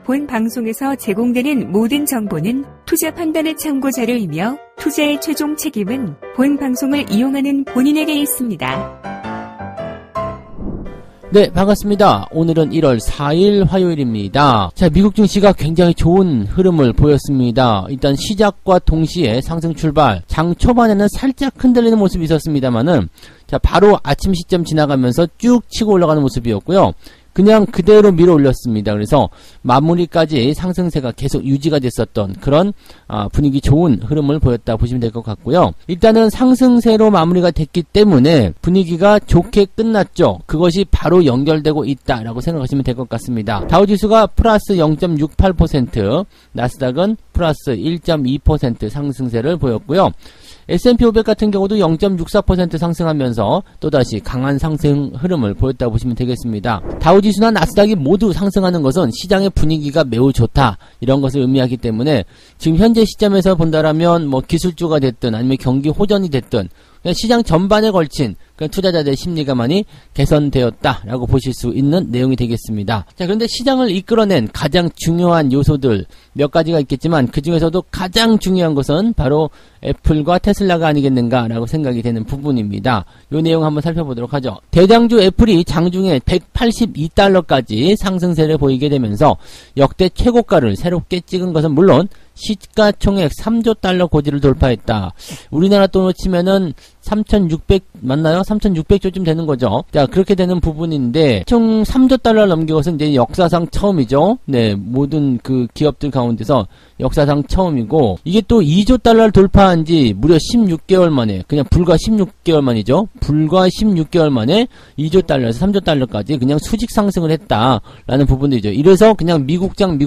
본 방송에서 제공되는 모든 정보는 투자 판단의 참고 자료이며 투자의 최종 책임은 본 방송을 이용하는 본인에게 있습니다. 네, 반갑습니다. 오늘은 1월 4일 화요일입니다. 자, 미국 증시가 굉장히 좋은 흐름을 보였습니다. 일단 시작과 동시에 상승 출발, 장 초반에는 살짝 흔들리는 모습이 있었습니다만은, 자, 바로 아침 시점 지나가면서 쭉 치고 올라가는 모습이었고요. 그냥 그대로 밀어 올렸습니다. 그래서 마무리까지 상승세가 계속 유지가 됐었던 그런 분위기 좋은 흐름을 보였다 보시면 될 것 같고요. 일단은 상승세로 마무리가 됐기 때문에 분위기가 좋게 끝났죠. 그것이 바로 연결되고 있다라고 생각하시면 될 것 같습니다. 다우지수가 플러스 0.68%, 나스닥은 플러스 1.2% 상승세를 보였고요. S&P 500 같은 경우도 0.64% 상승하면서 또다시 강한 상승 흐름을 보였다고 보시면 되겠습니다. 다우지수나 나스닥이 모두 상승하는 것은 시장의 분위기가 매우 좋다, 이런 것을 의미하기 때문에 지금 현재 시점에서 본다라면 뭐 기술주가 됐든 아니면 경기 호전이 됐든 시장 전반에 걸친 투자자들의 심리가 많이 개선되었다라고 보실 수 있는 내용이 되겠습니다. 자, 그런데 시장을 이끌어낸 가장 중요한 요소들 몇 가지가 있겠지만 그 중에서도 가장 중요한 것은 바로 애플과 테슬라가 아니겠는가라고 생각이 되는 부분입니다. 이 내용 한번 살펴보도록 하죠. 대장주 애플이 장중에 182달러까지 상승세를 보이게 되면서 역대 최고가를 새롭게 찍은 것은 물론 시가총액 3조 달러 고지를 돌파했다. 우리나라 돈으로 치면은 3,600 맞나요? 3,600조쯤 되는 거죠. 자, 그렇게 되는 부분인데 총 3조 달러를 넘긴 것은 이제 역사상 처음이죠. 네, 모든 그 기업들 가운데서 역사상 처음이고, 이게 또 2조 달러를 돌파한 지 무려 16개월 만에, 그냥 불과 16개월 만이죠. 불과 16개월 만에 2조 달러에서 3조 달러까지 그냥 수직 상승을 했다라는 부분들이죠. 이래서 그냥 미국장,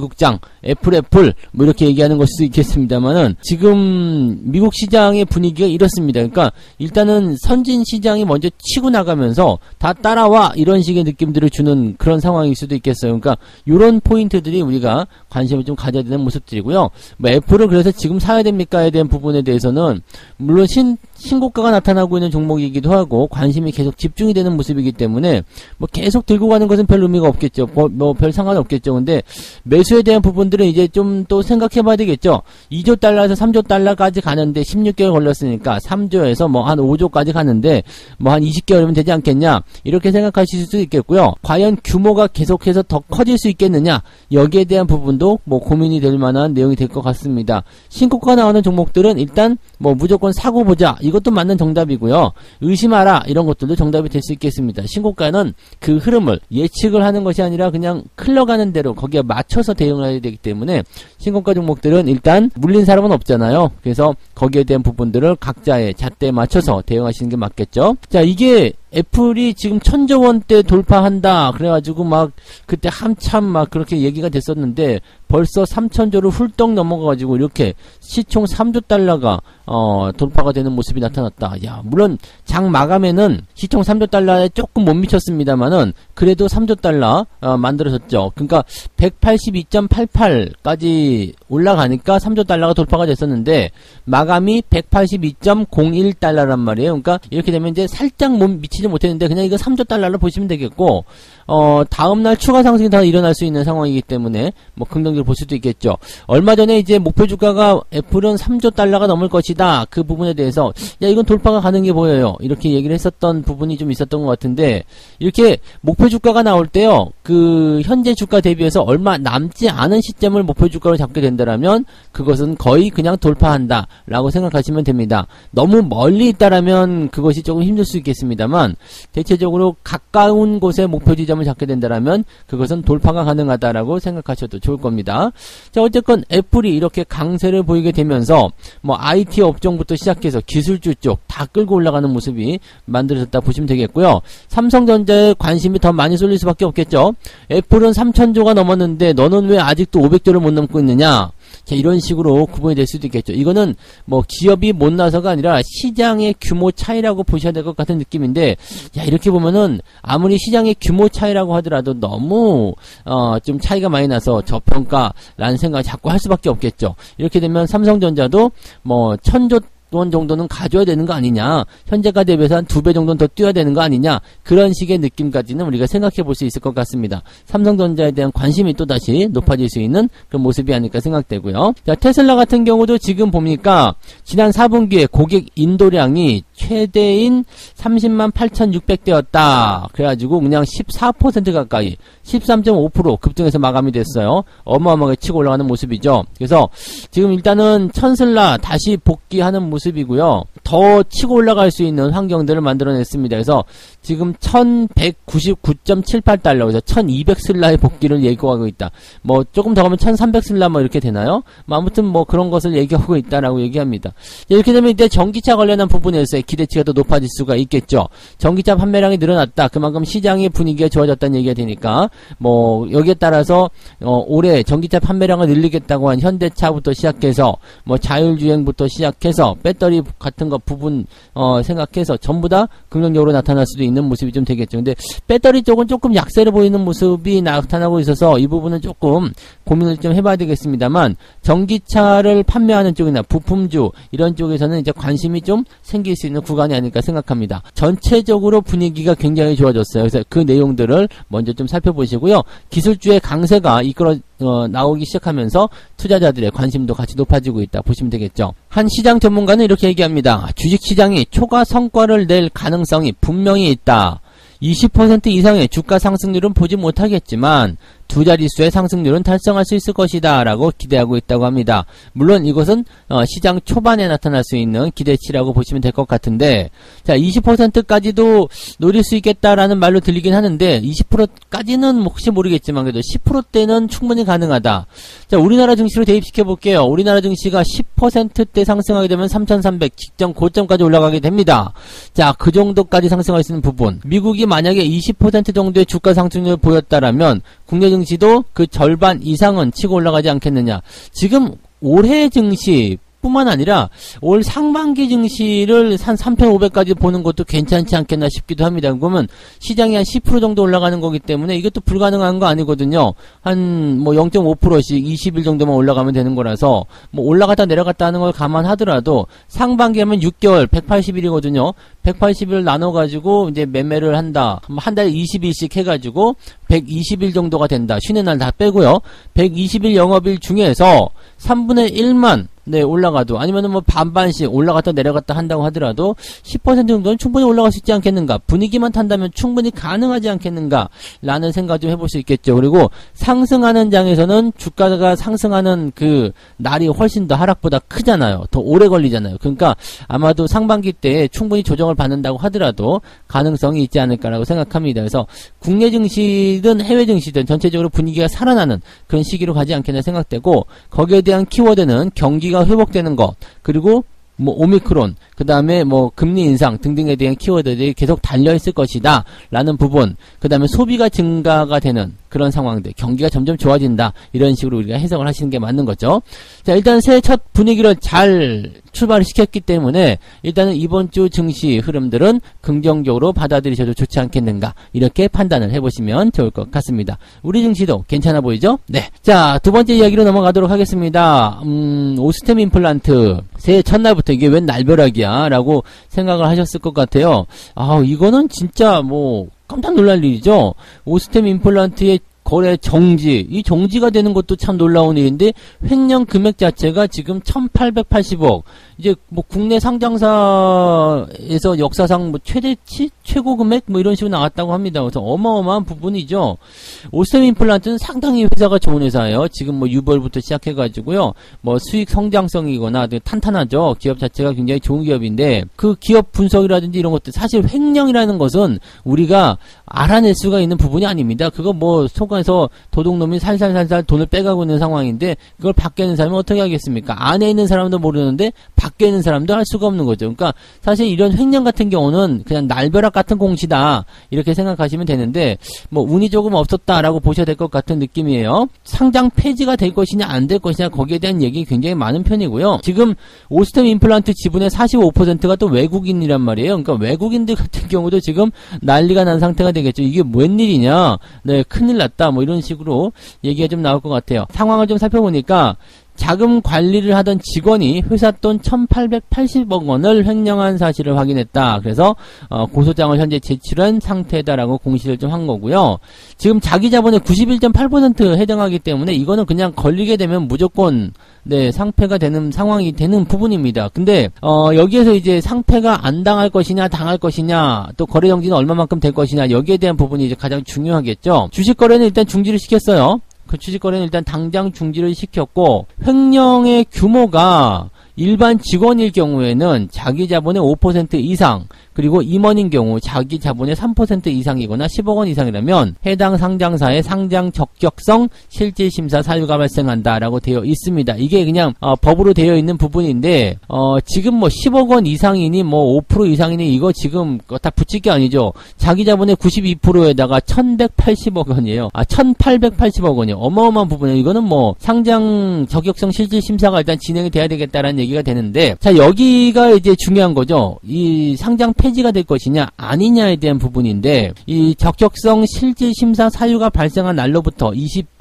애플 뭐 이렇게 얘기하는 걸 수도 있겠습니다만은 지금 미국 시장의 분위기가 이렇습니다. 그러니까 일단은 선진 시장이 먼저 치고 나가면서 다 따라와, 이런 식의 느낌들을 주는 그런 상황일 수도 있겠어요. 그러니까 이런 포인트들이 우리가 관심을 좀 가져야 되는 모습들이고요. 뭐 애플을 그래서 지금 사야 됩니까에 대한 부분에 대해서는 물론 신고가가 나타나고 있는 종목이기도 하고 관심이 계속 집중이 되는 모습이기 때문에 뭐 계속 들고 가는 것은 별 의미가 없겠죠. 뭐 별 상관 없겠죠. 근데 매수에 대한 부분들은 이제 좀 또 생각해 봐야 되겠죠. 2조 달러에서 3조 달러까지 가는데 16개월 걸렸으니까 3조에서 뭐 한 5조까지 가는데 뭐 한 20개월이면 되지 않겠냐, 이렇게 생각하실 수도 있겠고요. 과연 규모가 계속해서 더 커질 수 있겠느냐, 여기에 대한 부분도 뭐 고민이 될 만한 내용이 될 것 같습니다. 신고가 나오는 종목들은 일단 뭐 무조건 사고 보자, 이것도 맞는 정답이고요. 의심하라, 이런 것들도 정답이 될 수 있겠습니다. 신고가는 그 흐름을 예측을 하는 것이 아니라 그냥 흘러가는 대로 거기에 맞춰서 대응을 해야 되기 때문에 신고가 종목들은 일단 물린 사람은 없잖아요. 그래서 거기에 대한 부분들을 각자의 잣대에 맞춰서 대응하시는 게 맞겠죠. 자, 이게 애플이 지금 1,000조 원대 돌파한다 그래가지고 막 그때 한참 막 그렇게 얘기가 됐었는데 벌써 3,000조를 훌떡 넘어가가지고 이렇게 시총 3조 달러가 돌파가 되는 모습이 나타났다. 야, 물론 장 마감에는 시총 3조 달러에 조금 못 미쳤습니다만은 그래도 3조 달러 만들어졌죠. 그러니까 182.88까지 올라가니까 3조 달러가 돌파가 됐었는데 마감이 182.01달러란 말이에요. 그러니까 이렇게 되면 이제 살짝 못 미치지 못했는데 그냥 이거 3조 달러로 보시면 되겠고, 다음날 추가 상승이 더 일어날 수 있는 상황이기 때문에 뭐 긍정적으로 볼 수도 있겠죠. 얼마 전에 이제 목표 주가가 애플은 3조 달러가 넘을 것이다, 그 부분에 대해서 야, 이건 돌파가 가능해 보여요, 이렇게 얘기를 했었던 부분이 좀 있었던 것 같은데, 이렇게 목표 주가가 나올 때요, 그 현재 주가 대비해서 얼마 남지 않은 시점을 목표 주가로 잡게 된다라면 그것은 거의 그냥 돌파한다 라고 생각하시면 됩니다. 너무 멀리 있다라면 그것이 조금 힘들 수 있겠습니다만 대체적으로 가까운 곳에 목표 지점을 잡게 된다라면 그것은 돌파가 가능하다라고 생각하셔도 좋을 겁니다. 자, 어쨌건 애플이 이렇게 강세를 보이게 되면서 뭐 IT 업종부터 시작해서 기술주 쪽 다 끌고 올라가는 모습이 만들어졌다 보시면 되겠고요. 삼성전자에 관심이 더 많이 쏠릴 수밖에 없겠죠. 애플은 3,000조가 넘었는데 너는 왜 아직도 500조를 못 넘고 있느냐, 자, 이런 식으로 구분이 될 수도 있겠죠. 이거는 뭐 기업이 못나서가 아니라 시장의 규모 차이라고 보셔야 될 것 같은 느낌인데, 야, 이렇게 보면은 아무리 시장의 규모 차이라고 하더라도 너무 좀 차이가 많이 나서 저평가라는 생각을 자꾸 할 수밖에 없겠죠. 이렇게 되면 삼성전자도 뭐 1,000조 원 정도는 가져야 되는 거 아니냐, 현재가 대비해서 한 2배 정도는 더 뛰어야 되는 거 아니냐, 그런 식의 느낌까지는 우리가 생각해 볼 수 있을 것 같습니다. 삼성전자에 대한 관심이 또다시 높아질 수 있는 그런 모습이 아닐까 생각되고요. 자, 테슬라 같은 경우도 지금 보니까 지난 4분기에 고객 인도량이 최대인 30만 8,600대였다. 그래가지고 그냥 14% 가까이 13.5% 급등해서 마감이 됐어요. 어마어마하게 치고 올라가는 모습이죠. 그래서 지금 일단은 천슬라 다시 복귀하는 모습이고요. 더 치고 올라갈 수 있는 환경들을 만들어냈습니다. 그래서 지금 1199.78달러, 그래서 1200슬라의 복귀를 예고하고 있다. 뭐 조금 더 가면 1300슬라 뭐 이렇게 되나요? 뭐 아무튼 뭐 그런 것을 얘기하고 있다라고 얘기합니다. 이렇게 되면 이제 전기차 관련한 부분에서의 기대치가 더 높아질 수가 있겠죠. 전기차 판매량이 늘어났다. 그만큼 시장의 분위기가 좋아졌다는 얘기가 되니까 뭐 여기에 따라서 올해 전기차 판매량을 늘리겠다고 한 현대차부터 시작해서 뭐 자율주행부터 시작해서 배터리 같은 거 부분 생각해서 전부 다 긍정적으로 나타날 수도 있는 모습이 좀 되겠죠. 근데 배터리 쪽은 조금 약세를 보이는 모습이 나타나고 있어서 이 부분은 조금 고민을 좀 해봐야 되겠습니다만, 전기차를 판매하는 쪽이나 부품주 이런 쪽에서는 이제 관심이 좀 생길 수 있는 구간이 아닐까 생각합니다. 전체적으로 분위기가 굉장히 좋아졌어요. 그래서 그 내용들을 먼저 좀 살펴보시고요. 기술주의 강세가 이끌어 나오기 시작하면서 투자자들의 관심도 같이 높아지고 있다 보시면 되겠죠. 한 시장 전문가는 이렇게 얘기합니다. 주식시장이 초과 성과를 낼 가능성이 분명히 있다. 20% 이상의 주가 상승률은 보지 못하겠지만 두 자릿수의 상승률은 달성할 수 있을 것이다 라고 기대하고 있다고 합니다. 물론 이것은 시장 초반에 나타날 수 있는 기대치라고 보시면 될 것 같은데, 자, 20%까지도 노릴 수 있겠다라는 말로 들리긴 하는데 20%까지는 혹시 모르겠지만 그래도 10%대는 충분히 가능하다. 자, 우리나라 증시로 대입시켜 볼게요. 우리나라 증시가 10%대 상승하게 되면 3,300 직전 고점까지 올라가게 됩니다. 자, 그 정도까지 상승할 수 있는 부분, 미국이 만약에 20% 정도의 주가 상승률을 보였다라면 국내 증시도 그 절반 이상은 치고 올라가지 않겠느냐. 지금 올해 증시 뿐만 아니라 올 상반기 증시를 한 3,500까지 보는 것도 괜찮지 않겠나 싶기도 합니다. 그러면 시장이 한 10% 정도 올라가는 거기 때문에 이것도 불가능한 거 아니거든요. 한 뭐 0.5%씩 20일 정도만 올라가면 되는 거라서 뭐 올라갔다 내려갔다 하는 걸 감안하더라도 상반기 하면 6개월 180일이거든요. 180일 나눠가지고 이제 매매를 한다. 한 달에 20일씩 해가지고 120일 정도가 된다. 쉬는 날 다 빼고요. 120일 영업일 중에서 3분의 1만 올라가도, 아니면은 뭐 반반씩 올라갔다 내려갔다 한다고 하더라도 10% 정도는 충분히 올라갈 수 있지 않겠는가, 분위기만 탄다면 충분히 가능하지 않겠는가 라는 생각 좀 해볼 수 있겠죠. 그리고 상승하는 장에서는 주가가 상승하는 그 날이 훨씬 더 하락보다 크잖아요. 더 오래 걸리잖아요. 그러니까 아마도 상반기 때 충분히 조정을 받는다고 하더라도 가능성이 있지 않을까라고 생각합니다. 그래서 국내 증시든 해외 증시든 전체적으로 분위기가 살아나는 그런 시기로 가지 않겠나 생각되고, 거기에 대한 키워드는 경기가 회복되는 것, 그리고 뭐 오미크론, 그 다음에 뭐 금리 인상 등등에 대한 키워드들이 계속 달려있을 것이다 라는 부분, 그 다음에 소비가 증가가 되는 그런 상황들, 경기가 점점 좋아진다, 이런 식으로 우리가 해석을 하시는 게 맞는 거죠. 자, 일단 새해 첫 분위기를 잘 출발을 시켰기 때문에 일단은 이번 주 증시 흐름들은 긍정적으로 받아들이셔도 좋지 않겠는가, 이렇게 판단을 해보시면 좋을 것 같습니다. 우리 증시도 괜찮아 보이죠? 네. 자, 두 번째 이야기로 넘어가도록 하겠습니다. 오스템 임플란트 새해 첫날부터 이게 웬 날벼락이야 라고 생각을 하셨을 것 같아요. 아, 이거는 진짜 뭐 깜짝 놀랄 일이죠. 오스템 임플란트의 거래 정지, 이 정지가 되는 것도 참 놀라운 일인데 횡령 금액 자체가 지금 1,880억, 이제 뭐 국내 상장사에서 역사상 뭐 최대치 최고 금액 뭐 이런 식으로 나왔다고 합니다. 그래서 어마어마한 부분이죠. 오스템 임플란트는 상당히 회사가 좋은 회사예요. 지금 뭐 유벌부터 시작해가지고요, 뭐 수익 성장성이거나 탄탄하죠. 기업 자체가 굉장히 좋은 기업인데 그 기업 분석이라든지 이런 것들, 사실 횡령이라는 것은 우리가 알아낼 수가 있는 부분이 아닙니다. 그거 뭐 속아서 도둑놈이 살살살살 돈을 빼가고 있는 상황인데 그걸 밖에 있는 사람이 어떻게 하겠습니까? 안에 있는 사람도 모르는데 밖에 있는 사람도 할 수가 없는 거죠. 그러니까 사실 이런 횡령 같은 경우는 그냥 날벼락 같은 공시다, 이렇게 생각하시면 되는데 뭐 운이 조금 없었다라고 보셔야 될 것 같은 느낌이에요. 상장 폐지가 될 것이냐 안 될 것이냐, 거기에 대한 얘기 굉장히 많은 편이고요. 지금 오스템 임플란트 지분의 45%가 또 외국인이란 말이에요. 그러니까 외국인들 같은 경우도 지금 난리가 난 상태가 되겠죠. 이게 웬일이냐, 네, 큰일 났다, 뭐 이런 식으로 얘기가 좀 나올 것 같아요. 상황을 좀 살펴보니까 자금 관리를 하던 직원이 회사 돈 1,880억 원을 횡령한 사실을 확인했다. 그래서 고소장을 현재 제출한 상태다라고 공시를 좀 한 거고요. 지금 자기 자본의 91.8% 해당하기 때문에 이거는 그냥 걸리게 되면 무조건 상패가 되는 상황이 되는 부분입니다. 근데 여기에서 이제 상패가 안 당할 것이냐 당할 것이냐 또 거래 정지는 얼마만큼 될 것이냐 여기에 대한 부분이 이제 가장 중요하겠죠. 주식 거래는 일단 중지를 시켰어요. 그 주식 거래는 일단 당장 중지를 시켰고, 횡령의 규모가 일반 직원일 경우에는 자기 자본의 5% 이상, 그리고 임원인 경우 자기 자본의 3% 이상이거나 10억 원 이상이라면 해당 상장사의 상장 적격성 실질심사 사유가 발생한다라고 되어 있습니다. 이게 그냥 법으로 되어 있는 부분인데 지금 뭐 10억 원 이상이니 뭐 5% 이상이니 이거 지금 다 붙일 게 아니죠. 자기 자본의 92%에다가 1,180억 원이에요. 1,880억 원이요. 어마어마한 부분이에요. 이거는 뭐 상장 적격성 실질심사가 일단 진행이 돼야 되겠다라는 얘기가 되는데, 자, 여기가 이제 중요한 거죠. 이 상장 폐지가 될 것이냐 아니냐에 대한 부분인데, 이 적격성 실질심사 사유가 발생한 날로부터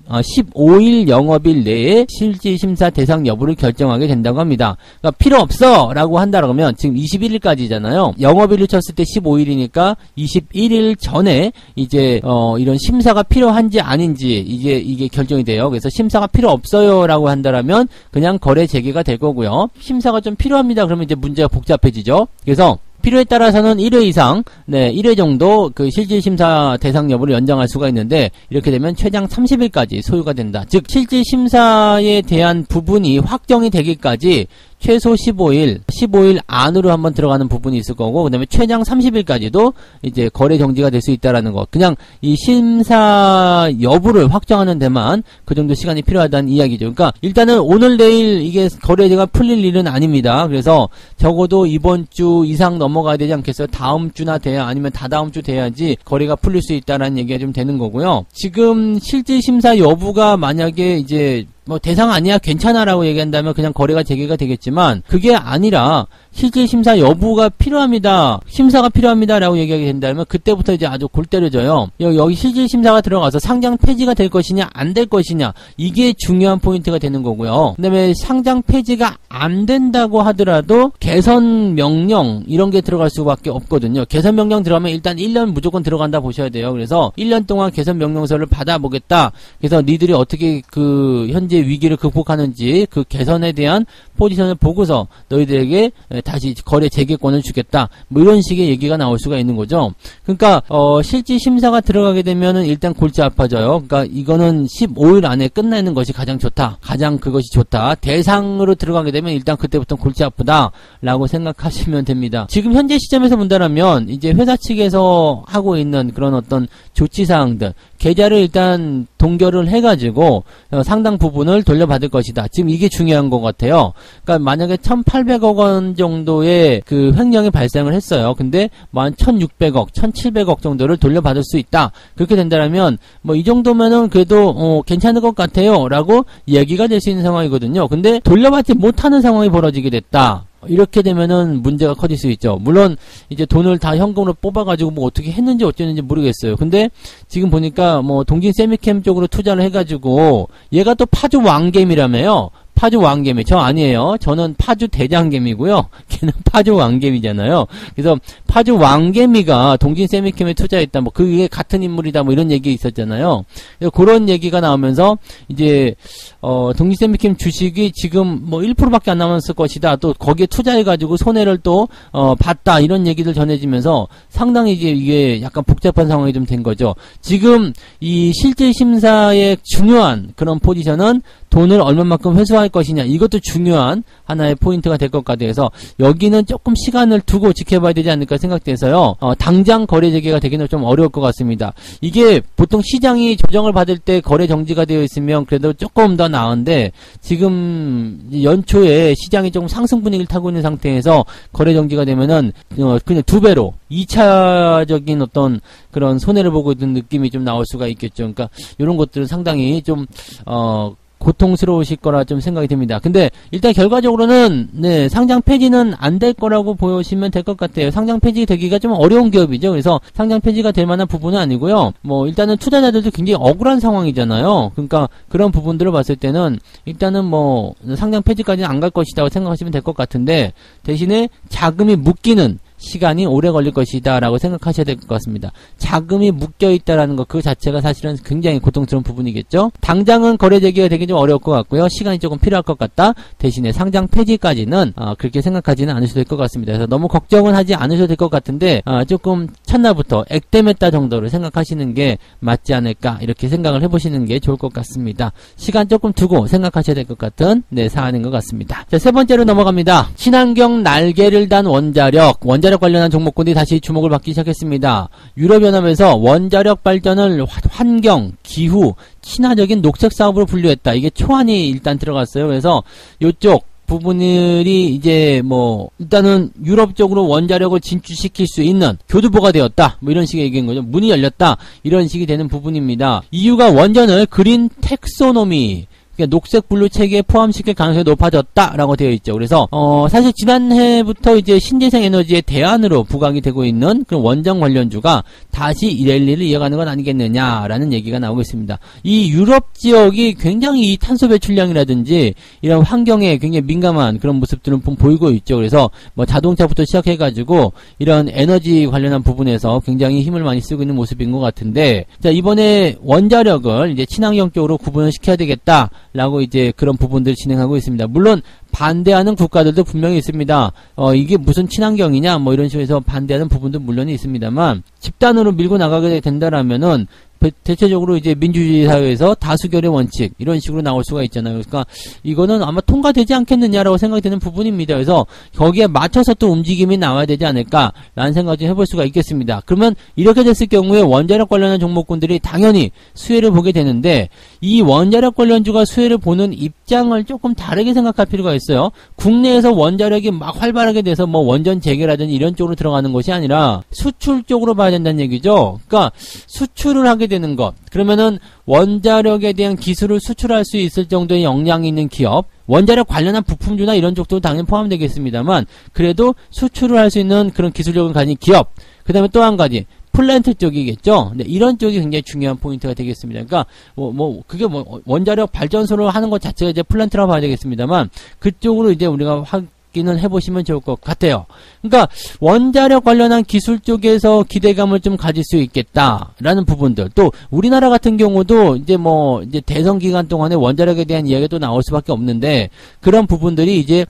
15일 영업일 내에 실질심사 대상 여부를 결정하게 된다고 합니다. 그러니까 필요 없어 라고 한다 그러면 지금 21일까지잖아요. 영업일을 쳤을 때 15일이니까 21일 전에 이제 이런 심사가 필요한지 아닌지 이게 결정이 돼요. 그래서 심사가 필요 없어요 라고 한다라면 그냥 거래 재개가 될 거고요. 심사가 좀 필요합니다 그러면 이제 문제가 복잡해지죠. 그래서 필요에 따라서는 1회 이상, 1회 정도 그 실질심사 대상 여부를 연장할 수가 있는데, 이렇게 되면 최장 30일까지 소요가 된다. 즉, 실질심사에 대한 부분이 확정이 되기까지 최소 15일 안으로 한번 들어가는 부분이 있을 거고, 그 다음에 최장 30일까지도 이제 거래 정지가 될 수 있다라는 거. 그냥 이 심사 여부를 확정하는 데만 그 정도 시간이 필요하다는 이야기죠. 그러니까 일단은 오늘 내일 이게 거래가 풀릴 일은 아닙니다. 그래서 적어도 이번 주 이상 넘어가야 되지 않겠어요? 다음 주나 돼야, 아니면 다다음 주 돼야지 거래가 풀릴 수 있다라는 얘기가 좀 되는 거고요. 지금 실질심사 여부가 만약에 이제 뭐 대상 아니야 괜찮아라고 얘기한다면 그냥 거래가 재개가 되겠지만, 그게 아니라 실질심사 여부가 필요합니다, 심사가 필요합니다라고 얘기하게 된다면 그때부터 이제 아주 골 때려져요. 여기 실질심사가 들어가서 상장 폐지가 될 것이냐 안 될 것이냐, 이게 중요한 포인트가 되는 거고요. 그 다음에 상장 폐지가 안 된다고 하더라도 개선 명령 이런 게 들어갈 수밖에 없거든요. 개선 명령 들어가면 일단 1년 무조건 들어간다 보셔야 돼요. 그래서 1년 동안 개선 명령서를 받아보겠다. 그래서 니들이 어떻게 그 현재 위기를 극복하는지 그 개선에 대한 포지션을 보고서 너희들에게 다시 거래 재개권을 주겠다, 뭐 이런 식의 얘기가 나올 수가 있는 거죠. 그러니까 실질 심사가 들어가게 되면은 일단 골치 아파져요. 그러니까 이거는 15일 안에 끝내는 것이 가장 좋다, 가장 그것이 좋다. 대상으로 들어가게 되면 일단 그때부터 골치 아프다 라고 생각하시면 됩니다. 지금 현재 시점에서 본다면 이제 회사 측에서 하고 있는 그런 어떤 조치사항들, 계좌를 일단 동결을 해가지고 상당 부분을 돌려받을 것이다. 지금 이게 중요한 것 같아요. 그러니까 만약에 1,800억 원 정도의 그 횡령이 발생을 했어요. 근데 뭐 한 1,600억, 1,700억 정도를 돌려받을 수 있다. 그렇게 된다면 뭐 이 정도면은 그래도 괜찮을 것 같아요 라고 얘기가 될 수 있는 상황이거든요. 근데 돌려받지 못하는 상황이 벌어지게 됐다. 이렇게 되면은 문제가 커질 수 있죠. 물론 이제 돈을 다 현금으로 뽑아가지고 뭐 어떻게 했는지 어쨌는지 모르겠어요. 근데 지금 보니까 뭐 동진 세미캠 쪽으로 투자를 해가지고 얘가 또 파주 왕개미라며요. 파주 왕개미. 저 아니에요. 저는 파주 대장개미고요. 걔는 파주 왕개미잖아요. 그래서 파주 왕개미가 동진 세미캠에 투자했다, 뭐 그게 같은 인물이다, 뭐 이런 얘기 있었잖아요. 그런 얘기가 나오면서 이제 동진 세미캠 주식이 지금 뭐 1%밖에 안 남았을 것이다, 또 거기에 투자해가지고 손해를 또 봤다, 이런 얘기들 전해지면서 상당히 이게 약간 복잡한 상황이 좀 된 거죠. 지금 이 실질심사의 중요한 그런 포지션은 돈을 얼마만큼 회수할 것이냐, 이것도 중요한 하나의 포인트가 될 것 같아서 여기는 조금 시간을 두고 지켜봐야 되지 않을까 생각돼서요. 당장 거래 재개가 되기는 좀 어려울 것 같습니다. 이게 보통 시장이 조정을 받을 때 거래 정지가 되어 있으면 그래도 조금 더 나은데, 지금 연초에 시장이 조금 상승 분위기를 타고 있는 상태에서 거래 정지가 되면은 그냥 2배로 2차적인 어떤 그런 손해를 보고 있는 느낌이 좀 나올 수가 있겠죠. 그러니까 이런 것들은 상당히 좀 고통스러우실 거라 좀 생각이 듭니다. 근데 일단 결과적으로는 네, 상장 폐지는 안 될 거라고 보시면 될 것 같아요. 상장 폐지 되기가 좀 어려운 기업이죠. 그래서 상장 폐지가 될 만한 부분은 아니고요. 뭐 일단은 투자자들도 굉장히 억울한 상황이잖아요. 그러니까 그런 부분들을 봤을 때는 일단은 뭐 상장 폐지까지는 안 갈 것이라고 생각하시면 될 것 같은데 대신에 자금이 묶이는 시간이 오래 걸릴 것이다 라고 생각하셔야 될 것 같습니다. 자금이 묶여있다라는 것 그 자체가 사실은 굉장히 고통스러운 부분이겠죠. 당장은 거래되기가 되게 좀 어려울 것 같고요. 시간이 조금 필요할 것 같다. 대신에 상장 폐지까지는 그렇게 생각하지는 않으셔도 될 것 같습니다. 그래서 너무 걱정은 하지 않으셔도 될 것 같은데 조금 첫날부터 액땜했다 정도로 생각하시는 게 맞지 않을까 이렇게 생각을 해보시는 게 좋을 것 같습니다. 시간 조금 두고 생각하셔야 될 것 같은 사안인 것 같습니다. 자, 세 번째로 넘어갑니다. 친환경 날개를 단 원자력 관련한 종목군이 다시 주목을 받기 시작했습니다. 유럽연합에서 원자력 발전을 환경, 기후, 친화적인 녹색 사업으로 분류했다. 이게 초안이 일단 들어갔어요. 그래서 이쪽 부분들이 이제 뭐 일단은 유럽 쪽으로 원자력을 진출시킬 수 있는 교두보가 되었다. 뭐 이런 식의 얘기인 거죠. 문이 열렸다. 이런 식이 되는 부분입니다. EU가 원전을 그린 텍소노미 그러니까 녹색 분류 체계에 포함시킬 가능성이 높아졌다라고 되어 있죠. 그래서 사실 지난해부터 이제 신재생 에너지의 대안으로 부각이 되고 있는 그런 원전 관련주가 다시 이 랠리를 이어가는 건 아니겠느냐라는 얘기가 나오고 있습니다. 이 유럽 지역이 굉장히 이 탄소 배출량이라든지 이런 환경에 굉장히 민감한 그런 모습들은 보이고 있죠. 그래서 뭐 자동차부터 시작해가지고 이런 에너지 관련한 부분에서 굉장히 힘을 많이 쓰고 있는 모습인 것 같은데, 자, 이번에 원자력을 이제 친환경 쪽으로 구분을 시켜야 되겠다. 라고 이제 그런 부분들을 진행하고 있습니다. 물론 반대하는 국가들도 분명히 있습니다. 이게 무슨 친환경이냐 뭐 이런 식으로 해서 반대하는 부분도 물론 있습니다만 집단으로 밀고 나가게 된다라면은 대체적으로 이제 민주주의 사회에서 다수결의 원칙 이런 식으로 나올 수가 있잖아요. 그러니까 이거는 아마 통과되지 않겠느냐라고 생각이 드는 부분입니다. 그래서 거기에 맞춰서 또 움직임이 나와야 되지 않을까라는 생각을 좀 해볼 수가 있겠습니다. 그러면 이렇게 됐을 경우에 원자력 관련한 종목군들이 당연히 수혜를 보게 되는데 이 원자력 관련주가 수혜를 보는 입장을 조금 다르게 생각할 필요가 있어요. 국내에서 원자력이 막 활발하게 돼서 뭐 원전 재개라든지 이런 쪽으로 들어가는 것이 아니라 수출 쪽으로 봐야 된다는 얘기죠. 그러니까 수출을 하게 되는 것. 그러면은 원자력에 대한 기술을 수출할 수 있을 정도의 역량이 있는 기업, 원자력 관련한 부품주나 이런 쪽도 당연히 포함되겠습니다.만 그래도 수출을 할 수 있는 그런 기술력을 가진 기업. 그 다음에 또 한 가지 플랜트 쪽이겠죠. 근데 이런 쪽이 굉장히 중요한 포인트가 되겠습니다. 그러니까 그게 원자력 발전소를 하는 것 자체가 이제 플랜트라고 봐야 되겠습니다만 그쪽으로 이제 우리가 확인을 해보시면 좋을 것 같아요. 그러니까 원자력 관련한 기술 쪽에서 기대감을 좀 가질 수 있겠다라는 부분들. 또 우리나라 같은 경우도 이제 이제 대선 기간 동안에 원자력에 대한 이야기가 또 나올 수밖에 없는데 그런 부분들이 이제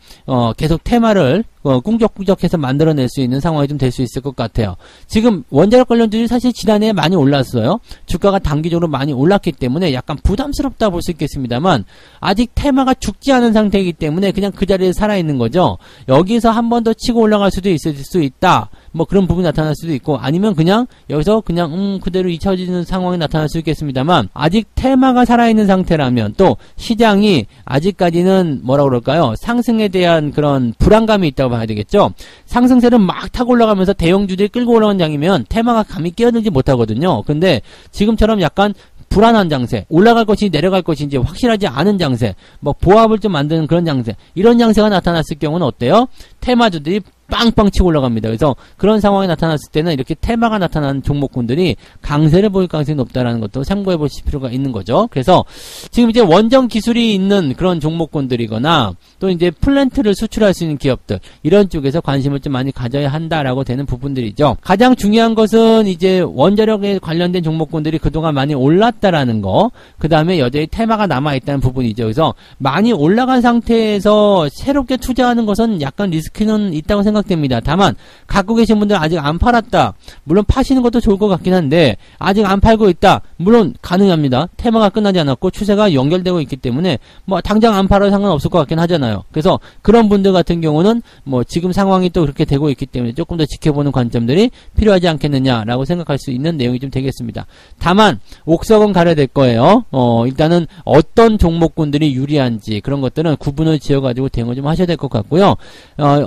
계속 테마를 꿈적꿈적해서 만들어낼 수 있는 상황이 좀 될 수 있을 것 같아요. 지금 원자력 관련주들이 사실 지난해에 많이 올랐어요. 주가가 단기적으로 많이 올랐기 때문에 약간 부담스럽다 볼 수 있겠습니다만 아직 테마가 죽지 않은 상태이기 때문에 그냥 그 자리에 살아있는 거죠. 여기서 한 번 더 치고 올라갈 수도 있을 수 있다. 뭐 그런 부분이 나타날 수도 있고 아니면 그냥 여기서 그냥 그대로 잊혀지는 상황이 나타날 수 있겠습니다만 아직 테마가 살아있는 상태라면 또 시장이 아직까지는 뭐라 그럴까요? 상승에 대한 그런 불안감이 있다고 봐야 되겠죠. 상승세를 막 타고 올라가면서 대형주들이 끌고 올라간 장이면 테마가 감히 끼어들지 못하거든요. 근데 지금처럼 약간 불안한 장세, 올라갈 것인지 내려갈 것인지 확실하지 않은 장세, 보합을 좀 만드는 그런 장세, 이런 장세가 나타났을 경우는 어때요? 테마주들이 빵빵 치고 올라갑니다. 그래서 그런 상황이 나타났을 때는 이렇게 테마가 나타나는 종목군들이 강세를 보일 가능성이 높다라는 것도 참고해 보실 필요가 있는 거죠. 그래서 지금 이제 원전 기술이 있는 그런 종목군들이거나 또 이제 플랜트를 수출할 수 있는 기업들 이런 쪽에서 관심을 좀 많이 가져야 한다라고 되는 부분들이죠. 가장 중요한 것은 이제 원자력에 관련된 종목군들이 그동안 많이 올랐다라는 거, 그 다음에 여전히 테마가 남아있다는 부분이죠. 그래서 많이 올라간 상태에서 새롭게 투자하는 것은 약간 리스크는 있다고 생각됩니다. 다만 갖고 계신 분들 아직 안 팔았다. 물론 파시는 것도 좋을 것 같긴 한데 아직 안 팔고 있다. 물론 가능합니다. 테마가 끝나지 않았고 추세가 연결되고 있기 때문에 당장 안 팔아도 상관없을 것 같긴 하잖아요. 그래서 그런 분들 같은 경우는 지금 상황이 또 그렇게 되고 있기 때문에 조금 더 지켜보는 관점들이 필요하지 않겠느냐라고 생각할 수 있는 내용이 좀 되겠습니다. 다만 옥석은 가려야 될 거예요. 일단은 어떤 종목군들이 유리한지 그런 것들은 구분을 지어가지고 대응을 좀 하셔야 될 것 같고요.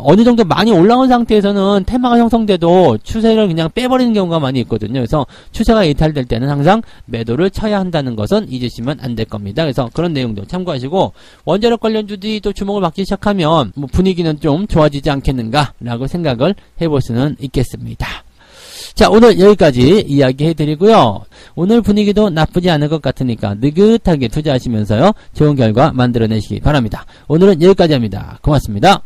어느 정도 많이 올라온 상태에서는 테마가 형성돼도 추세를 그냥 빼버리는 경우가 많이 있거든요. 그래서 추세가 이탈될 때는 항상 매도를 쳐야 한다는 것은 잊으시면 안 될 겁니다. 그래서 그런 내용도 참고하시고, 원자력 관련주들이 또 주목을 받기 시작하면 뭐 분위기는 좀 좋아지지 않겠는가 라고 생각을 해볼 수는 있겠습니다. 자, 오늘 여기까지 이야기해드리고요. 오늘 분위기도 나쁘지 않을 것 같으니까 느긋하게 투자하시면서요, 좋은 결과 만들어내시기 바랍니다. 오늘은 여기까지 합니다. 고맙습니다.